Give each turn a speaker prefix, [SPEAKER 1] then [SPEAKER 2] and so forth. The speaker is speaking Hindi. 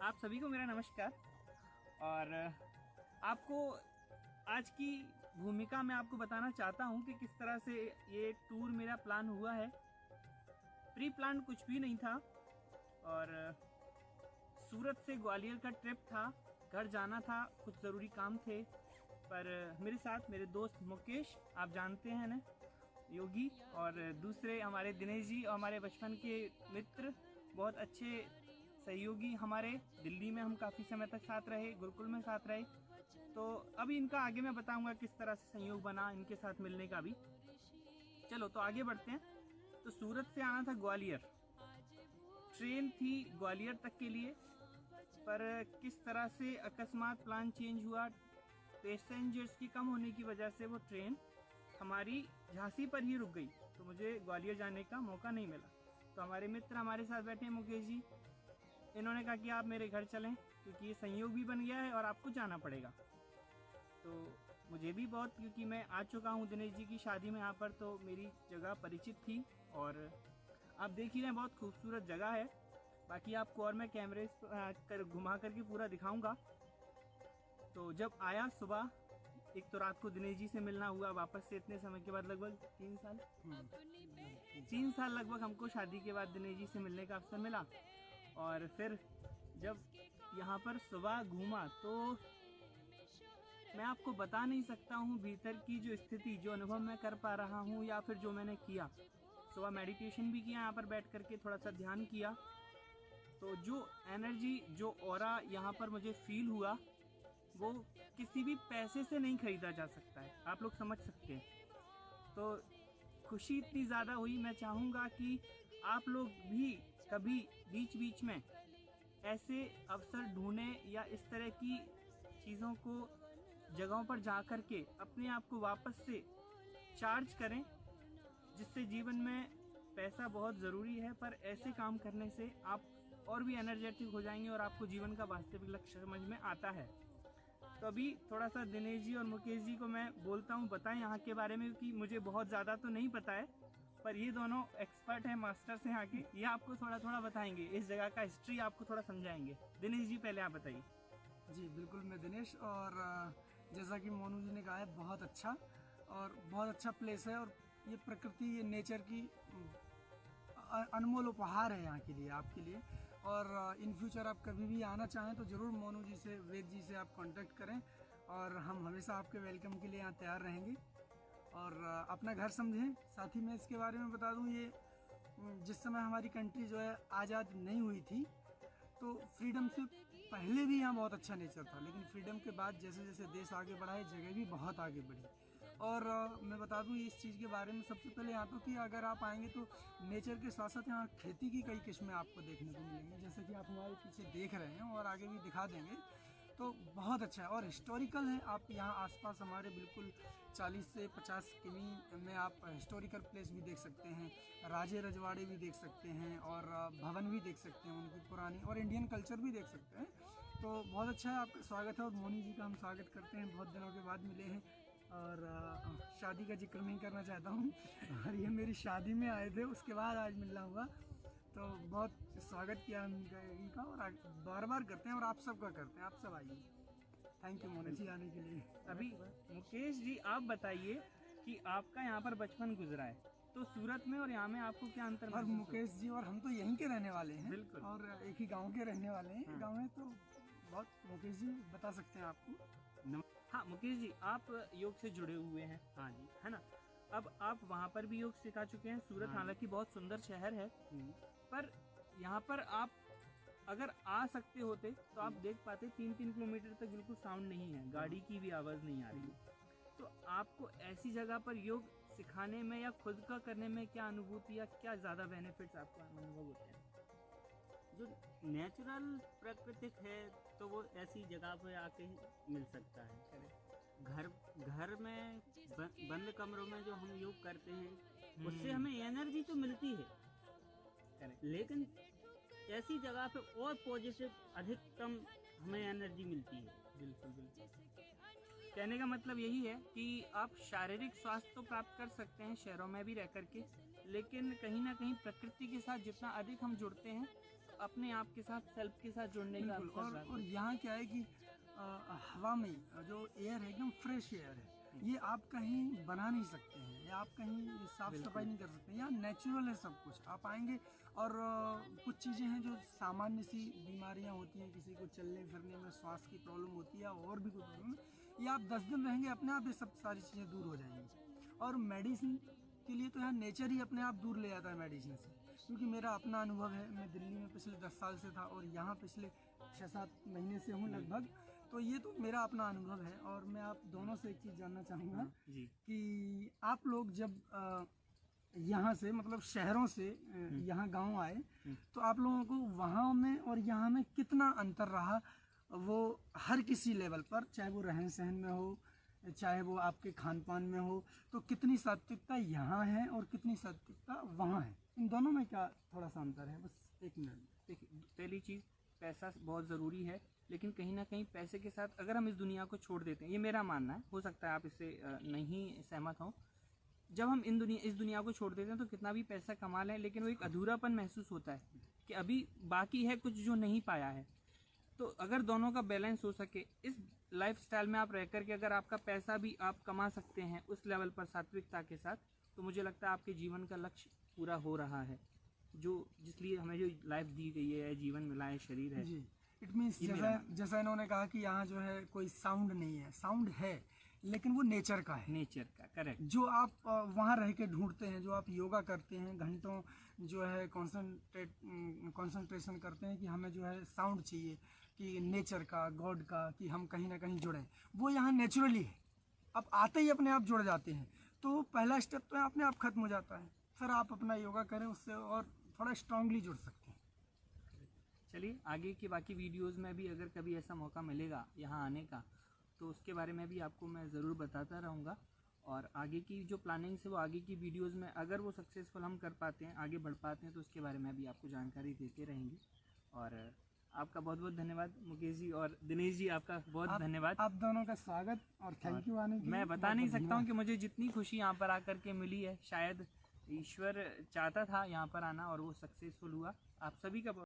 [SPEAKER 1] आप सभी को मेरा नमस्कार। और आपको आज की भूमिका मैं आपको बताना चाहता हूं कि किस तरह से ये टूर मेरा प्लान हुआ है। प्री प्लान कुछ भी नहीं था और सूरत से ग्वालियर का ट्रिप था। घर जाना था, कुछ ज़रूरी काम थे, पर मेरे साथ मेरे दोस्त मुकेश, आप जानते हैं ना, योगी, और दूसरे हमारे दिनेश जी और हमारे बचपन के मित्र, बहुत अच्छे सहयोगी हमारे। दिल्ली में हम काफ़ी समय तक साथ रहे, गुरुकुल में साथ रहे। तो अभी इनका आगे मैं बताऊंगा किस तरह से संयोग बना इनके साथ मिलने का भी। चलो तो आगे बढ़ते हैं। तो सूरत से आना था ग्वालियर, ट्रेन थी ग्वालियर तक के लिए, पर किस तरह से अकस्मात प्लान चेंज हुआ। पैसेंजर्स की कम होने की वजह से वो ट्रेन हमारी झांसी पर ही रुक गई, तो मुझे ग्वालियर जाने का मौका नहीं मिला। तो हमारे मित्र हमारे साथ बैठे मुकेश जी, इन्होंने कहा कि आप मेरे घर चलें क्योंकि ये संयोग भी बन गया है और आपको जाना पड़ेगा। तो मुझे भी बहुत, क्योंकि मैं आ चुका हूँ दिनेश जी की शादी में यहाँ पर, तो मेरी जगह परिचित थी। और आप देख ही रहे हैं, बहुत खूबसूरत जगह है। बाकी आपको और मैं कैमरे कर घुमा करके पूरा दिखाऊंगा। तो जब आया सुबह, एक तो रात को दिनेश जी से मिलना हुआ वापस से, इतने समय के बाद, लगभग 3 साल लगभग हमको शादी के बाद दिनेश जी से मिलने का अवसर मिला। और फिर जब यहाँ पर सुबह घूमा तो मैं आपको बता नहीं सकता हूँ भीतर की जो स्थिति, जो अनुभव मैं कर पा रहा हूँ या फिर जो मैंने किया। सुबह मेडिटेशन भी किया, यहाँ पर बैठ करके थोड़ा सा ध्यान किया। तो जो एनर्जी, जो ऑरा यहाँ पर मुझे फील हुआ, वो किसी भी पैसे से नहीं खरीदा जा सकता है। आप लोग समझ सकते हैं। तो खुशी इतनी ज़्यादा हुई। मैं चाहूँगा कि आप लोग भी कभी बीच बीच में ऐसे अवसर ढूंढें या इस तरह की चीज़ों को, जगहों पर जा कर के अपने आप को वापस से चार्ज करें, जिससे जीवन में पैसा बहुत ज़रूरी है, पर ऐसे काम करने से आप और भी एनर्जेटिक हो जाएंगे और आपको जीवन का वास्तविक लक्ष्य समझ में आता है। तो अभी थोड़ा सा दिनेश जी और मुकेश जी को मैं बोलता हूँ, बताएं यहाँ के बारे में, क्योंकि मुझे बहुत ज़्यादा तो नहीं पता है, पर ये दोनों एक्सपर्ट हैं, मास्टर्स हैं यहाँ के। ये आपको थोड़ा थोड़ा बताएंगे, इस जगह का हिस्ट्री आपको थोड़ा समझाएंगे। दिनेश जी पहले आप बताइए।
[SPEAKER 2] जी बिल्कुल, मैं दिनेश। और जैसा कि मोनू जी ने कहा है, बहुत अच्छा और बहुत अच्छा प्लेस है। और ये प्रकृति, ये नेचर की अनमोल उपहार है यहाँ के लिए, आपके लिए। और इन फ्यूचर आप कभी भी आना चाहें तो ज़रूर मोनू जी से, वेद जी से आप कांटेक्ट करें, और हम हमेशा आपके वेलकम के लिए यहाँ तैयार रहेंगे। और अपना घर समझें। साथ ही मैं इसके बारे में बता दूँ, ये जिस समय हमारी कंट्री जो है आज़ाद नहीं हुई थी, तो फ्रीडम से पहले भी यहाँ बहुत अच्छा नेचर था, लेकिन फ्रीडम के बाद जैसे जैसे देश आगे बढ़ा है, जगह भी बहुत आगे बढ़ी। और मैं बता दूँ इस चीज़ के बारे में, सबसे पहले यहाँ तो कि अगर आप आएंगे तो नेचर के साथ साथ यहाँ खेती की कई किस्में आपको देखने को मिलेंगी, जैसे कि आप हमारे पीछे देख रहे हैं और आगे भी दिखा देंगे। तो बहुत अच्छा है और हिस्टोरिकल है। आप यहाँ आसपास हमारे बिल्कुल 40 से 50 किमी में आप हिस्टोरिकल प्लेस भी देख सकते हैं, राजे रजवाड़े भी देख सकते हैं, और भवन भी देख सकते हैं उनकी पुरानी, और इंडियन कल्चर भी देख सकते हैं। तो बहुत अच्छा है, आपका स्वागत है। और मोनी जी का हम स्वागत करते हैं, बहुत दिनों के बाद मिले हैं। और शादी का जिक्र नहीं करना चाहता हूँ, और ये मेरी शादी में आए थे, उसके बाद आज मिलना हुआ। तो बहुत स्वागत किया इनका, और बार बार करते हैं, और आप सबका करते हैं। आप सब आइए। थैंक यू मोनी जी आने के लिए।
[SPEAKER 1] अभी मुकेश जी आप बताइए कि आपका यहाँ पर बचपन गुजरा है, तो सूरत में और यहाँ में आपको क्या अंतर
[SPEAKER 2] और
[SPEAKER 1] महसूस होता है?
[SPEAKER 2] मुकेश जी और हम तो यहीं के रहने वाले हैं।
[SPEAKER 1] बिल्कुल।
[SPEAKER 2] और एक ही गांव के रहने वाले हैं। गांव में तो बहुत, मुकेश जी बता सकते हैं आपको।
[SPEAKER 1] हाँ मुकेश जी, आप योग से जुड़े हुए हैं। हाँ जी, है ना। अब आप वहाँ पर भी योग सिखा चुके हैं। सूरत हालांकि बहुत सुंदर शहर है, पर यहाँ पर आप अगर आ सकते होते तो आप देख पाते 3-3 किलोमीटर तक बिल्कुल साउंड नहीं है, गाड़ी की भी आवाज़ नहीं आ रही है। तो आपको ऐसी जगह पर योग सिखाने में या खुद का करने में क्या अनुभूति या क्या ज़्यादा बेनिफिट्स आपको अनुभव होते हैं?
[SPEAKER 3] जो नेचुरल प्राकृतिक है तो वो ऐसी जगह पे आके ही मिल सकता है। घर में बंद कमरों में जो हम योग करते हैं, उससे हमें एनर्जी तो मिलती है, लेकिन ऐसी जगह पे और पॉजिटिव, अधिकतम हमें एनर्जी मिलती है।
[SPEAKER 1] बिल्कुल बिल्कुल। कहने का मतलब यही है कि आप शारीरिक स्वास्थ्य तो प्राप्त कर सकते हैं शहरों में भी रह करके, लेकिन कहीं ना कहीं प्रकृति के साथ जितना अधिक हम जुड़ते हैं, अपने आप के साथ, सेल्फ के साथ जुड़ने का
[SPEAKER 2] बिल्कुल।
[SPEAKER 1] अवसर रहता
[SPEAKER 2] और यहाँ क्या है कि हवा में जो एयर है एकदम फ्रेश एयर है, ये आप कहीं बना नहीं सकते हैं, या आप कहीं साफ सफाई नहीं कर सकते। यहाँ नेचुरल है सब कुछ। आप आएंगे और कुछ चीज़ें हैं जो सामान्य सी बीमारियाँ होती हैं, किसी को चलने फिरने में श्वास की प्रॉब्लम होती है और भी कोई प्रॉब्लम, ये आप 10 दिन रहेंगे अपने आप ये सब सारी चीज़ें दूर हो जाएंगी। और मेडिसिन के लिए तो यहाँ नेचर ही अपने आप दूर ले जाता है मेडिसिन से, क्योंकि मेरा अपना अनुभव है। मैं दिल्ली में पिछले 10 साल से था और यहाँ पिछले 6-7 महीने से हूँ लगभग, तो ये तो मेरा अपना अनुभव है। और मैं आप दोनों से एक चीज़ जानना चाहूँगा
[SPEAKER 1] जी।
[SPEAKER 2] कि आप लोग जब यहाँ से मतलब शहरों से यहाँ गांव आए, तो आप लोगों को वहाँ में और यहाँ में कितना अंतर रहा, वो हर किसी लेवल पर, चाहे वो रहन सहन में हो, चाहे वो आपके खान पान में हो, तो कितनी सात्विकता यहाँ है और कितनी सात्विकता वहाँ है, इन दोनों में क्या थोड़ा सा अंतर है? बस एक मिनट।
[SPEAKER 1] देखिए, पहली चीज़, पैसा बहुत ज़रूरी है, लेकिन कहीं ना कहीं पैसे के साथ अगर हम इस दुनिया को छोड़ देते हैं, ये मेरा मानना है, हो सकता है आप इससे नहीं सहमत हो, जब हम इस दुनिया को छोड़ देते हैं तो कितना भी पैसा कमा लें, लेकिन वो एक अधूरापन महसूस होता है कि अभी बाकी है कुछ जो नहीं पाया है। तो अगर दोनों का बैलेंस हो सके, इस लाइफस्टाइल में आप रह करके अगर आपका पैसा भी आप कमा सकते हैं उस लेवल पर सात्विकता के साथ, तो मुझे लगता है आपके जीवन का लक्ष्य पूरा हो रहा है, जो जिसलिए हमें जो लाइफ दी गई है, जीवन मिला है, शरीर है
[SPEAKER 2] जी। इट मीन्स जैसा इन्होंने कहा कि यहाँ जो है कोई साउंड नहीं है, साउंड है लेकिन वो नेचर का है,
[SPEAKER 1] नेचर का। करेक्ट।
[SPEAKER 2] जो आप वहाँ रह के ढूंढते हैं, जो आप योगा करते हैं घंटों, जो है कंसंट्रेशन करते हैं कि हमें जो है साउंड चाहिए कि नेचर का, गॉड का, कि हम कहीं ना कहीं जुड़ें, वो यहाँ नेचुरली है। अब आते ही अपने आप जुड़ जाते हैं, तो पहला स्टेप तो अपने आप खत्म हो जाता है, फिर आप अपना योगा करें, उससे और थोड़ा स्ट्रांगली जुड़ सकते हैं।
[SPEAKER 1] चलिए, आगे की बाकी वीडियोस में भी अगर कभी ऐसा मौका मिलेगा यहाँ आने का, तो उसके बारे में भी आपको मैं ज़रूर बताता रहूँगा। और आगे की जो प्लानिंग्स है वो आगे की वीडियोस में अगर वो सक्सेसफुल हम कर पाते हैं, आगे बढ़ पाते हैं, तो उसके बारे में भी आपको जानकारी देते रहेंगे। और आपका बहुत बहुत धन्यवाद मुकेश जी, और दिनेश जी आपका बहुत धन्यवाद।
[SPEAKER 2] आप दोनों का स्वागत और थैंक यू आने के लिए।
[SPEAKER 1] मैं बता नहीं सकता हूँ कि मुझे जितनी खुशी यहाँ पर आकर के मिली है, शायद ईश्वर चाहता था यहाँ पर आना और वो सक्सेसफुल हुआ। आप सभी का